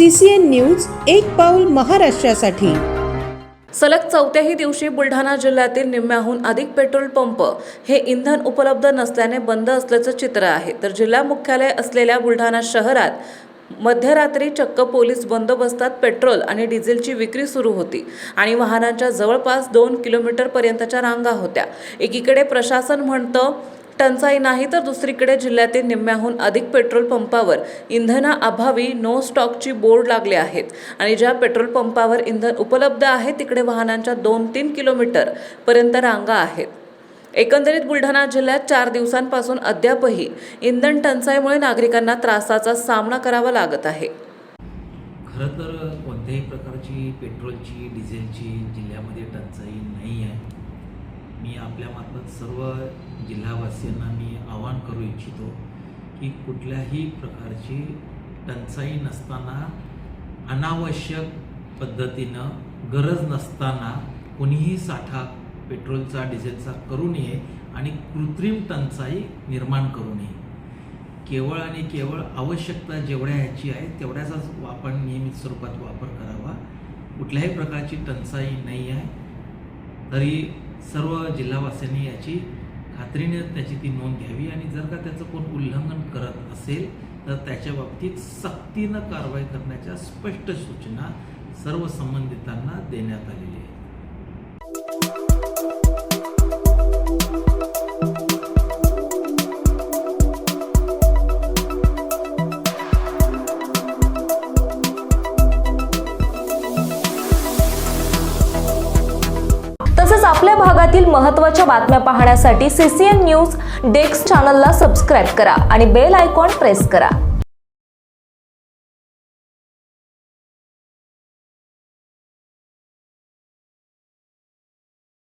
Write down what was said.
CCN news एक पाऊल महाराष्ट्रासाठी। सलग चौथ्याही दिवशी बुलढाणा जिल्ह्यातील निम्म्याहून अधिक पेट्रोल पंप हे इंधन उपलब्ध नसल्याने बंद असल्याचं चित्र आहे। तर जिल्हा मुख्यालय असलेल्या बुलढाणा शहरात मध्यरात्री चक्क पोलीस बंदोबस्तात पेट्रोल आणि डिझेलची विक्री सुरू होती आणि वाहनांच्या जवळपास 2 किलोमीटर पर्यंतच्या रांगा होत्या। एकीकडे प्रशासन म्हणतं टंचाई नाही, तर दुसरीकडे जिल्ह्यातील निम्म्याहून अधिक पेट्रोल पंपावर इंधनाअभावी नो स्टॉकची बोर्ड लागले आहेत आणि ज्या पेट्रोल पंपावर इंधन उपलब्ध आहे तिकडे वाहनांच्या 2-3 किलोमीटर पर्यंत रांगा आहेत। एकंदरीत बुलढाणा जिल्ह्यात 4 दिवसांपासून अद्यापही इंधन टंचाईमुळे नागरिकांना त्रासाचा सामना करावा लागत आहे। खरं तर कोणत्याही प्रकारची पेट्रोलची डिझेलची जिल्ह्यामध्ये टंचाई नाही आहे। मी आपल्यामार्फत सर्व जिल्हावासियांना मी आवाहन करू इच्छितो की कुठल्याही प्रकारची टंचाई नसताना अनावश्यक पद्धतीनं गरज नसताना कोणीही साठा पेट्रोलचा डिझेलचा करू नये आणि कृत्रिम टंचाई निर्माण करू नये। केवळ आणि केवळ आवश्यकता जेवढ्या ह्याची आहे तेवढ्याचाच आपण नियमित स्वरूपात वापर करावा। कुठल्याही प्रकारची टंचाई नाही आहे, तरी सर्व जिल्हावासियांनी याची खात्रीने त्याची ती नोंद घ्यावी आणि जर का त्याचं कोण उल्लंघन करत असेल तर त्याच्या बाबतीत सक्तीनं कारवाई करण्याच्या स्पष्ट सूचना सर्व संबंधितांना देण्यात आलेली आहे। तसेच आपल्या भागातील महत्त्वाच्या बातम्या पाहण्यासाठी CCN न्यूज डेस्क चॅनलला सबस्क्राइब करा आणि बेल आयकॉन प्रेस करा।